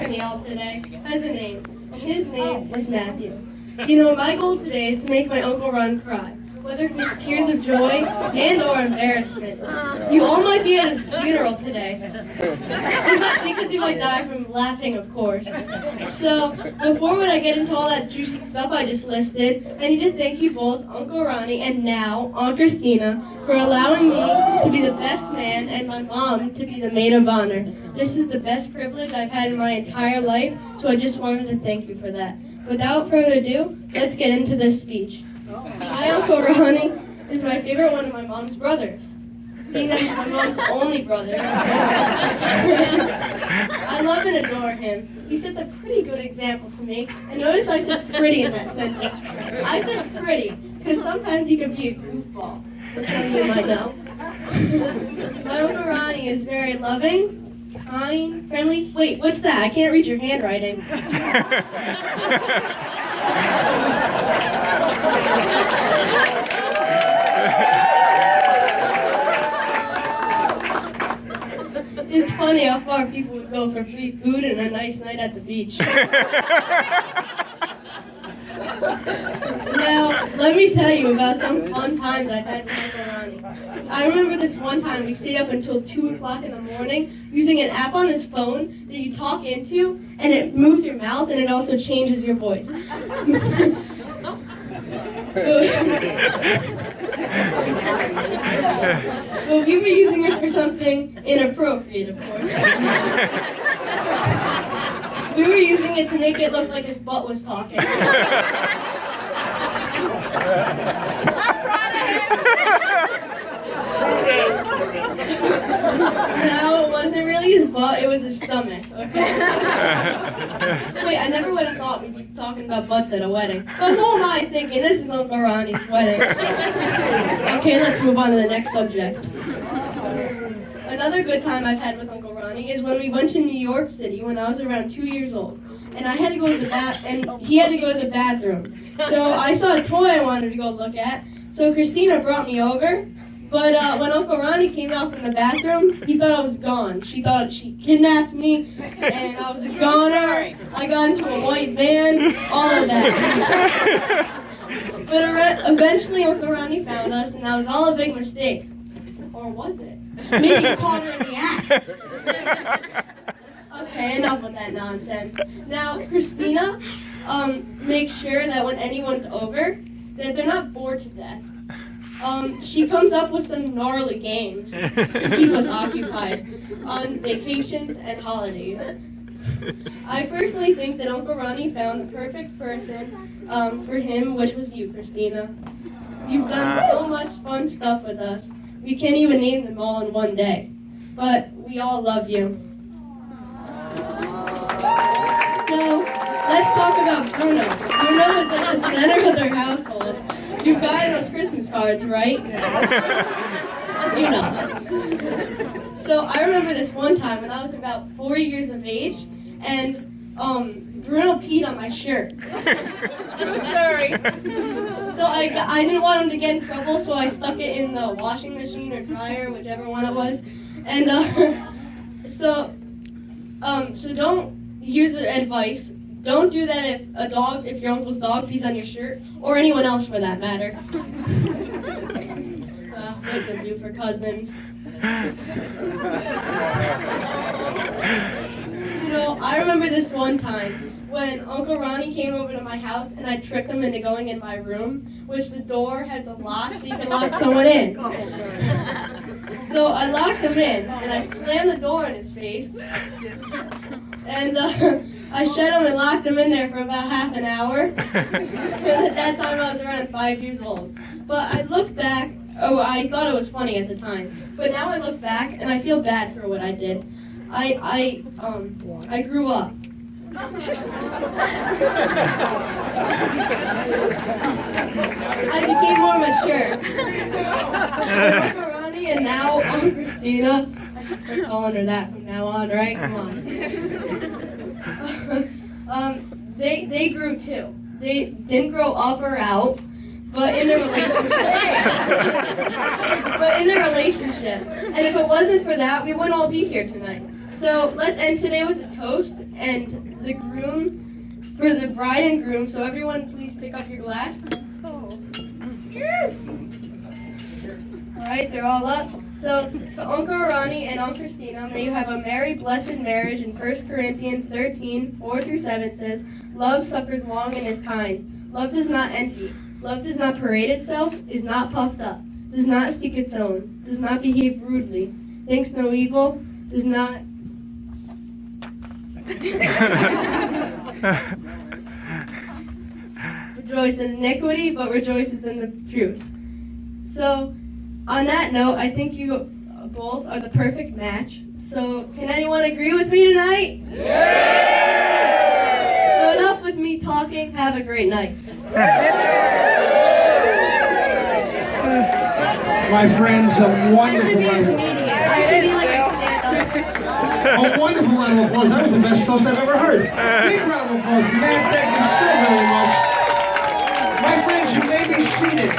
talking to y'all today has a name, and his name is Matthew. You know, my goal today is to make my Uncle Ron cry, whether it's tears of joy and or embarrassment. You all might be at his funeral today, because he might die from laughing, of course. So, before I get into all that juicy stuff I just listed, I need to thank you both, Uncle Ronnie and now Aunt Christina, for allowing me to be the best man and my mom to be the maid of honor. This is the best privilege I've had in my entire life, so I just wanted to thank you for that. Without further ado, let's get into this speech. My Uncle Ronnie is my favorite one of my mom's brothers. Being that he's my mom's only brother. I love and adore him. He sets a pretty good example to me. And notice I said pretty in that sentence. I said pretty, because sometimes he can be a goofball, as some of you might know. My Uncle Ronnie is very loving, kind, friendly. Wait, what's that? I can't read your handwriting. It's funny how far people would go for free food and a nice night at the beach. Now, let me tell you about some fun times I've had with Uncle Ronnie. I remember this one time we stayed up until 2 o'clock in the morning using an app on his phone that you talk into, and it moves your mouth and it also changes your voice. But we were using it for something inappropriate, of course. We were using it to make it look like his butt was talking. I'm proud of him. No, it wasn't really his butt, it was his stomach, okay? Wait, I never would have thought we'd be talking about butts at a wedding. But who am I thinking? This is Uncle Ronnie's wedding. Okay, let's move on to the next subject. Another good time I've had with Uncle Ronnie is when we went to New York City when I was around 2 years old. And I had to go to the and he had to go to the bathroom. So I saw a toy I wanted to go look at. So Christina brought me over. But when Uncle Ronnie came out from the bathroom, he thought I was gone. She thought she kidnapped me, and I was a goner. I got into a white van, all of that. But eventually Uncle Ronnie found us, and that was all a big mistake. Or was it? Maybe he caught her in the act. Okay, enough with that nonsense. Now, Christina makes sure that when anyone's over, that they're not bored to death. She comes up with some gnarly games to keep us occupied on vacations and holidays. I personally think that Uncle Ronnie found the perfect person for him, which was you, Christina. You've done so much fun stuff with us. We can't even name them all in one day. But we all love you. So, let's talk about Bruno. Bruno is at the center of their household. You've gotten those Christmas cards, right? You know. So I remember this one time when I was about 4 years of age, and Bruno peed on my shirt. True story. So I didn't want him to get in trouble, so I stuck it in the washing machine or dryer, whichever one it was. And so don't, here's the advice. Don't do that if your uncle's dog pees on your shirt, or anyone else for that matter. What to do for cousins. So I remember this one time when Uncle Ronnie came over to my house and I tricked him into going in my room, which the door has a lock so you can lock someone in. So I locked him in and I slammed the door in his face. And I shut him and locked him in there for about half an hour. Because at that time I was around 5 years old. But I look back, I thought it was funny at the time. But now I look back and I feel bad for what I did. I grew up. I became more mature. Uncle Ronnie and now Aunt Christina. I should start calling her that from now on, right? Come on. They grew too. They didn't grow up or out, but in their relationship. And if it wasn't for that, we wouldn't all be here tonight. So let's end today with a toast and the groom, for the bride and groom. So everyone please pick up your glass. Alright, they're all up. So to Uncle Ronnie and Aunt Christina, may you have a merry, blessed marriage. In 1 Corinthians 13, 4-7 says, love suffers long and is kind. Love does not envy. Love does not parade itself, is not puffed up, does not seek its own, does not behave rudely, thinks no evil, does not... rejoice in iniquity, but rejoices in the truth. So, on that note, I think you both are the perfect match. So, can anyone agree with me tonight? So enough with me talking. Have a great night. My friends, a I wonderful should be a round of comedian. I should be like a stand-up. a wonderful round of applause. That was the best toast I've ever heard. Big round of applause. Man, thank you so very much. My friends, you may be seated.